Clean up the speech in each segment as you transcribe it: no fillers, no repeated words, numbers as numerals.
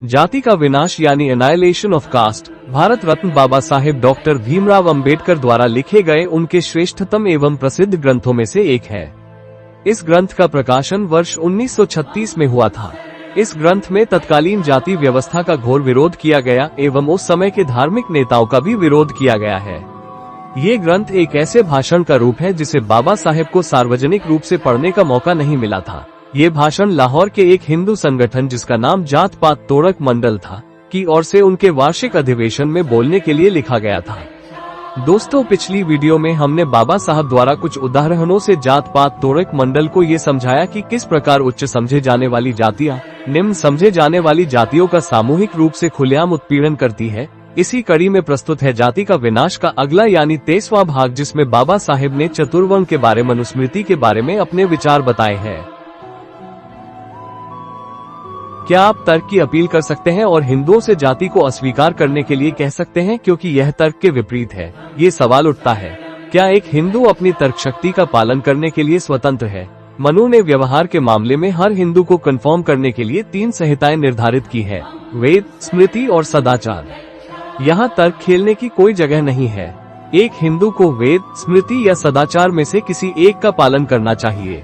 जाति का विनाश यानी annihilation of caste Bharat Ratna Baba Saheb doctor Bhimrao Ambedkar द्वारा लिखे गए उनके श्रेष्ठतम एवं प्रसिद्ध ग्रंथों में से एक है। इस ग्रंथ का प्रकाशन वर्ष 1936 में हुआ था। इस ग्रंथ में तत्कालीन जाति व्यवस्था का घोर विरोध किया गया एवं उस समय के धार्मिक नेताओं का भी विरोध किया गया है। ये ग्रंथ एक ऐसे भाषण का रूप है जिसे बाबा साहेब को सार्वजनिक रूप से पढ़ने का मौका नहीं मिला था। ये भाषण लाहौर के एक हिंदू संगठन जिसका नाम जात पात तोड़क मंडल था की ओर से उनके वार्षिक अधिवेशन में बोलने के लिए लिखा गया था। दोस्तों, पिछली वीडियो में हमने बाबा साहब द्वारा कुछ उदाहरणों से जात पात तोड़क मंडल को ये समझाया कि किस प्रकार उच्च समझे जाने वाली जातियां निम्न समझे जाने वाली जातियों का सामूहिक रूप से खुलेआम उत्पीड़न करती है। इसी कड़ी में प्रस्तुत है जाति का विनाश का अगला यानी 23वां भाग, जिसमें बाबा साहेब ने चतुर्वर्ण के बारे मनुस्मृति के बारे में अपने विचार बताए हैं। क्या आप तर्क की अपील कर सकते हैं और हिंदुओं से जाति को अस्वीकार करने के लिए कह सकते हैं क्योंकि यह तर्क के विपरीत है? ये सवाल उठता है, क्या एक हिंदू अपनी तर्क शक्ति का पालन करने के लिए स्वतंत्र है? मनु ने व्यवहार के मामले में हर हिंदू को कन्फर्म करने के लिए 3 संहिताएं निर्धारित की है: वेद, स्मृति और सदाचार। यहाँ तर्क खेलने की कोई जगह नहीं है। एक हिंदू को वेद, स्मृति या सदाचार में से किसी एक का पालन करना चाहिए,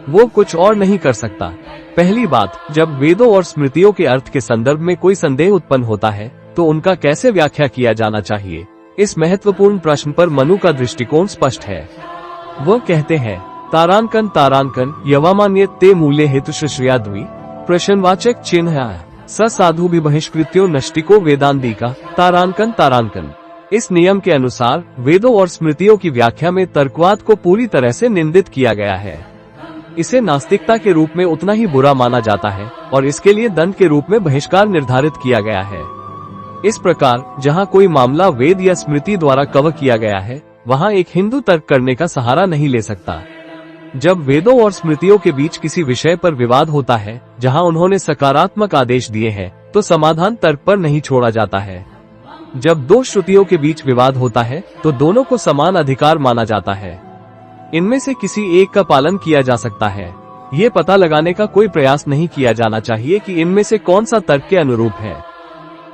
वो कुछ और नहीं कर सकता। पहली बात, जब वेदों और स्मृतियों के अर्थ के संदर्भ में कोई संदेह उत्पन्न होता है तो उनका कैसे व्याख्या किया जाना चाहिए? इस महत्वपूर्ण प्रश्न पर मनु का दृष्टिकोण स्पष्ट है। वो कहते हैं, तारांकन तारांकन यवामान्य ते मूल्य हेतु श्रेयाद्वी प्रश्नवाचक चिन्ह स साधु भी बहिष्कृत्यो नष्टिको वेदांतिका तारांकन तारांकन। इस नियम के अनुसार वेदों और स्मृतियों की व्याख्या में तर्कवाद को पूरी तरह से निंदित किया गया है। इसे नास्तिकता के रूप में उतना ही बुरा माना जाता है और इसके लिए दंड के रूप में बहिष्कार निर्धारित किया गया है। इस प्रकार जहां कोई मामला वेद या स्मृति द्वारा कवर किया गया है, वहां एक हिंदू तर्क करने का सहारा नहीं ले सकता। जब वेदों और स्मृतियों के बीच किसी विषय पर विवाद होता है जहां उन्होंने सकारात्मक आदेश दिए हैं, तो समाधान तर्क पर नहीं छोड़ा जाता है। जब 2 श्रुतियों के बीच विवाद होता है तो दोनों को समान अधिकार माना जाता है। इनमें से किसी एक का पालन किया जा सकता है। ये पता लगाने का कोई प्रयास नहीं किया जाना चाहिए कि इनमें से कौन सा तर्क के अनुरूप है।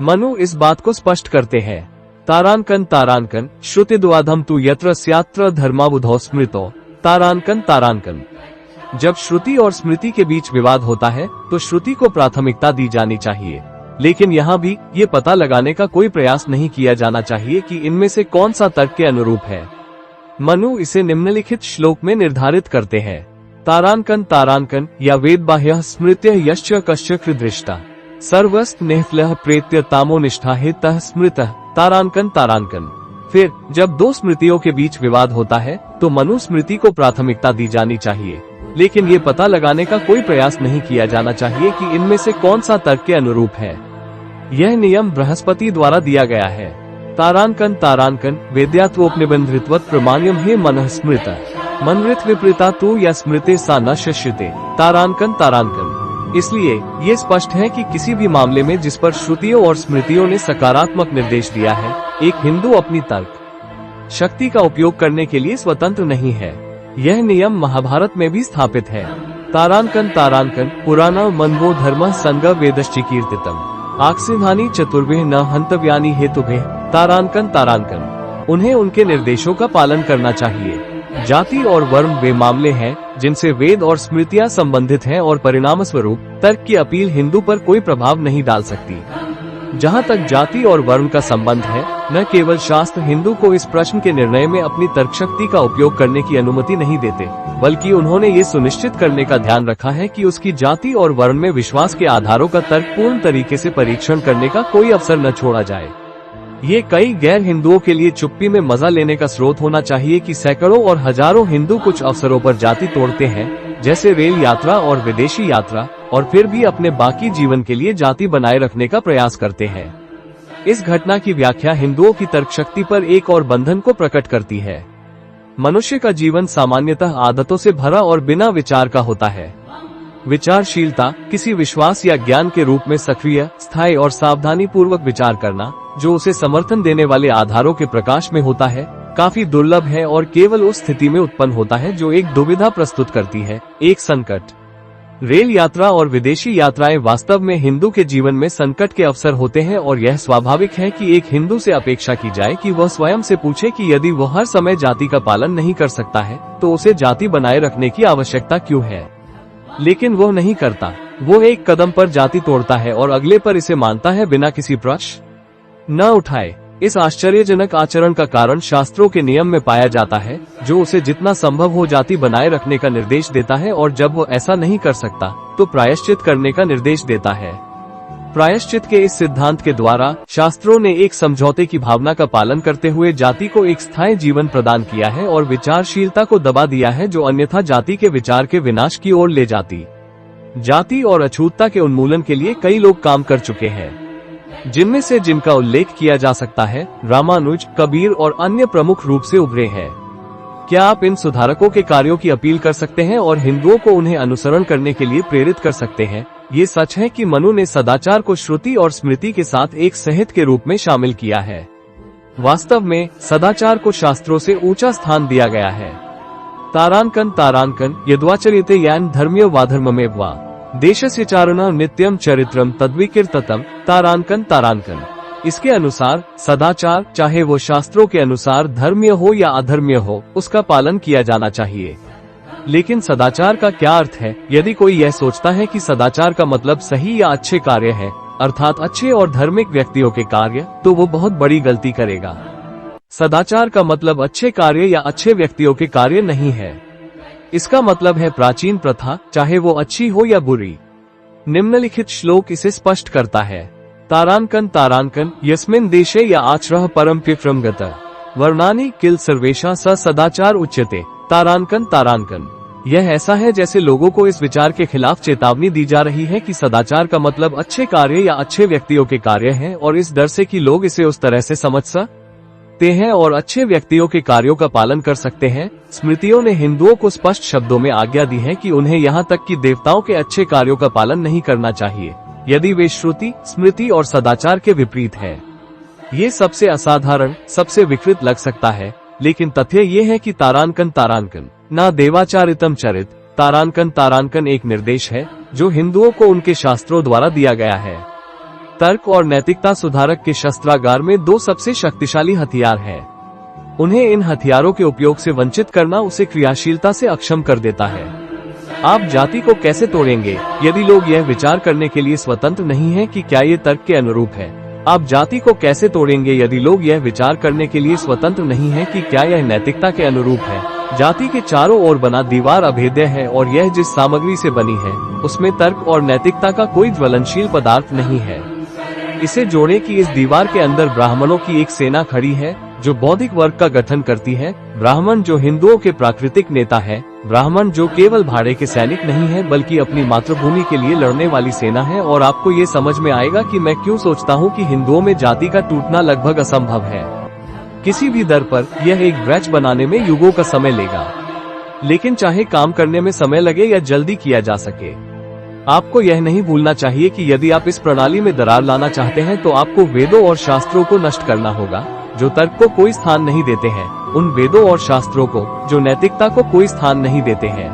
मनु इस बात को स्पष्ट करते हैं, तारांकन तारांकन श्रुतिद्वाधम तु यत्र स्यात्र धर्माबुधो स्मृतो तारांकन तारांकन। जब श्रुति और स्मृति के बीच विवाद होता है तो श्रुति को प्राथमिकता दी जानी चाहिए, लेकिन यहाँ भी ये पता लगाने का कोई प्रयास नहीं किया जाना चाहिए कि इनमें से कौन सा तर्क के अनुरूप है। मनु इसे निम्नलिखित श्लोक में निर्धारित करते हैं, तारांकन तारांकन या वेद बाह्य स्मृत्य यश्च कश्च कृदृष्टा सर्वस्त नेहफ्लह प्रेत्य तामो निष्ठा हेतः स्मृतः तारांकन तारांकन। फिर जब 2 स्मृतियों के बीच विवाद होता है तो मनु स्मृति को प्राथमिकता दी जानी चाहिए, लेकिन ये पता लगाने का कोई प्रयास नहीं किया जाना चाहिए कि इनमें से कौन सा तर्क के अनुरूप है। यह नियम बृहस्पति द्वारा दिया गया है। तारांकन तारांकन वेद्यात्वोपनिबंधित्वत् प्रमाण्यम हे मनः स्मृतः मनृत विपरीता तु या स्मृते सा न शश्यते तारांकन तारांकन। इसलिए ये स्पष्ट है कि किसी भी मामले में जिस पर श्रुतियों और स्मृतियों ने सकारात्मक निर्देश दिया है, एक हिंदू अपनी तर्क शक्ति का उपयोग करने के लिए स्वतंत्र नहीं है। यह नियम महाभारत में भी स्थापित है। तारांकन तारांकन पुराना मनवो धर्म संग वेदश्चिकीर्तितम आक्सिधानी चतुर्भे न हंतव्यानी हेतुभे तारांकन तारांकन। उन्हें उनके निर्देशों का पालन करना चाहिए। जाति और वर्ण वे मामले हैं जिनसे वेद और स्मृतियां संबंधित हैं और परिणाम स्वरूप तर्क की अपील हिंदू पर कोई प्रभाव नहीं डाल सकती। जहां तक जाति और वर्ण का संबंध है, न केवल शास्त्र हिंदू को इस प्रश्न के निर्णय में अपनी तर्क शक्ति का उपयोग करने की अनुमति नहीं देते, बल्कि उन्होंने ये सुनिश्चित करने का ध्यान रखा है कि उसकी जाति और वर्ण में विश्वास के आधारों का तर्कपूर्ण तरीके से परीक्षण करने का कोई अवसर न छोड़ा जाए। ये कई गैर हिंदुओं के लिए चुप्पी में मजा लेने का स्रोत होना चाहिए कि सैकड़ों और हजारों हिंदू कुछ अवसरों पर जाति तोड़ते हैं, जैसे रेल यात्रा और विदेशी यात्रा, और फिर भी अपने बाकी जीवन के लिए जाति बनाए रखने का प्रयास करते हैं। इस घटना की व्याख्या हिंदुओं की तर्क शक्ति पर एक और बंधन को प्रकट करती है। मनुष्य का जीवन सामान्यतः आदतों से भरा और बिना विचार का होता है। विचारशीलता किसी विश्वास या ज्ञान के रूप में सक्रिय, स्थायी और सावधानी पूर्वक विचार करना, जो उसे समर्थन देने वाले आधारों के प्रकाश में होता है, काफी दुर्लभ है और केवल उस स्थिति में उत्पन्न होता है जो एक दुविधा प्रस्तुत करती है, एक संकट। रेल यात्रा और विदेशी यात्राएं वास्तव में हिंदू के जीवन में संकट के अवसर होते हैं और यह स्वाभाविक है कि एक हिंदू से अपेक्षा की जाए कि वह स्वयं से पूछे कि यदि वह हर समय जाति का पालन नहीं कर सकता है तो उसे जाति बनाए रखने की आवश्यकता क्यों है। लेकिन वह नहीं करता। वो एक कदम पर जाति तोड़ता है और अगले पर इसे मानता है बिना किसी प्रश्न न उठाए। इस आश्चर्यजनक आचरण का कारण शास्त्रों के नियम में पाया जाता है, जो उसे जितना संभव हो जाति बनाए रखने का निर्देश देता है और जब वो ऐसा नहीं कर सकता तो प्रायश्चित करने का निर्देश देता है। प्रायश्चित के इस सिद्धांत के द्वारा शास्त्रों ने एक समझौते की भावना का पालन करते हुए जाति को एक स्थायी जीवन प्रदान किया है और विचारशीलता को दबा दिया है जो अन्यथा जाति के विचार के विनाश की ओर ले जाती। जाति और अछूतता के उन्मूलन के लिए कई लोग काम कर चुके हैं, जिनमें से जिनका उल्लेख किया जा सकता है रामानुज, कबीर और अन्य प्रमुख रूप से उभरे हैं। क्या आप इन सुधारकों के कार्यों की अपील कर सकते हैं और हिंदुओं को उन्हें अनुसरण करने के लिए प्रेरित कर सकते हैं? ये सच है कि मनु ने सदाचार को श्रुति और स्मृति के साथ एक संहिता के रूप में शामिल किया है। वास्तव में सदाचार को शास्त्रों से ऊंचा स्थान दिया गया है। तारांकन यद्वाचर्यते यान धर्म्य वाधर्ममेव वा देशस्य चारणा नित्यम चरित्रम तद्विकीर्ततम तारांकन। इसके अनुसार सदाचार, चाहे वो शास्त्रों के अनुसार धर्मीय हो या अधर्मीय हो, उसका पालन किया जाना चाहिए। लेकिन सदाचार का क्या अर्थ है? यदि कोई यह सोचता है कि सदाचार का मतलब सही या अच्छे कार्य है, अर्थात अच्छे और धार्मिक व्यक्तियों के कार्य, तो वो बहुत बड़ी गलती करेगा। सदाचार का मतलब अच्छे कार्य या अच्छे व्यक्तियों के कार्य नहीं है। इसका मतलब है प्राचीन प्रथा, चाहे वो अच्छी हो या बुरी। निम्नलिखित श्लोक इसे स्पष्ट करता है। तारांकन यस्मिन् देशे या आचरः परम विक्रम गतः वर्णानि किल सर्वेषां स सदाचार उच्यते। तारांकन यह ऐसा है जैसे लोगों को इस विचार के खिलाफ चेतावनी दी जा रही है कि सदाचार का मतलब अच्छे कार्य या अच्छे व्यक्तियों के कार्य हैं, और इस डर से कि लोग इसे उस तरह से समझ सकते हैं और अच्छे व्यक्तियों के कार्यों का पालन कर सकते हैं। स्मृतियों ने हिंदुओं को स्पष्ट शब्दों में आज्ञा दी है कि उन्हें यहाँ तक कि देवताओं के अच्छे कार्यों का पालन नहीं करना चाहिए यदि वे श्रुति, स्मृति और सदाचार के विपरीत है। ये सबसे असाधारण, सबसे विकृत लग सकता है, लेकिन तथ्य ये है कि तारांकन ना देवाचारितम चरित। तारांकन एक निर्देश है जो हिंदुओं को उनके शास्त्रों द्वारा दिया गया है। तर्क और नैतिकता सुधारक के शस्त्रागार में दो सबसे शक्तिशाली हथियार हैं। उन्हें इन हथियारों के उपयोग से वंचित करना उसे क्रियाशीलता से अक्षम कर देता है। आप जाति को कैसे तोड़ेंगे यदि लोग यह विचार करने के लिए स्वतंत्र नहीं हैं कि क्या ये तर्क के अनुरूप है? आप जाति को कैसे तोड़ेंगे यदि लोग यह विचार करने के लिए स्वतंत्र नहीं हैं कि क्या यह नैतिकता के अनुरूप है? जाति के चारों ओर बना दीवार अभेद्य है और यह जिस सामग्री से बनी है उसमें तर्क और नैतिकता का कोई ज्वलनशील पदार्थ नहीं है। इसे जोड़े कि इस दीवार के अंदर ब्राह्मणों की एक सेना खड़ी है जो बौद्धिक वर्ग का गठन करती है। ब्राह्मण जो हिंदुओं के प्राकृतिक नेता है, ब्राह्मण जो केवल भाड़े के सैनिक नहीं है बल्कि अपनी मातृभूमि के लिए लड़ने वाली सेना है। और आपको ये समझ में आएगा कि मैं क्यों सोचता हूँ कि हिंदुओं में जाति का टूटना लगभग असंभव है। किसी भी दर पर यह एक ब्रैच बनाने में युगों का समय लेगा, लेकिन चाहे काम करने में समय लगे या जल्दी किया जा सके, आपको यह नहीं भूलना चाहिए कि यदि आप इस प्रणाली में दरार लाना चाहते हैं तो आपको वेदों और शास्त्रों को नष्ट करना होगा जो तर्क को कोई स्थान नहीं देते हैं, उन वेदों और शास्त्रों को जो नैतिकता को कोई स्थान नहीं देते हैं।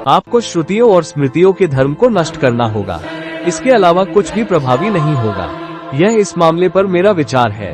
आपको श्रुतियों और स्मृतियों के धर्म को नष्ट करना होगा। इसके अलावा कुछ भी प्रभावी नहीं होगा। यह इस मामले पर मेरा विचार है।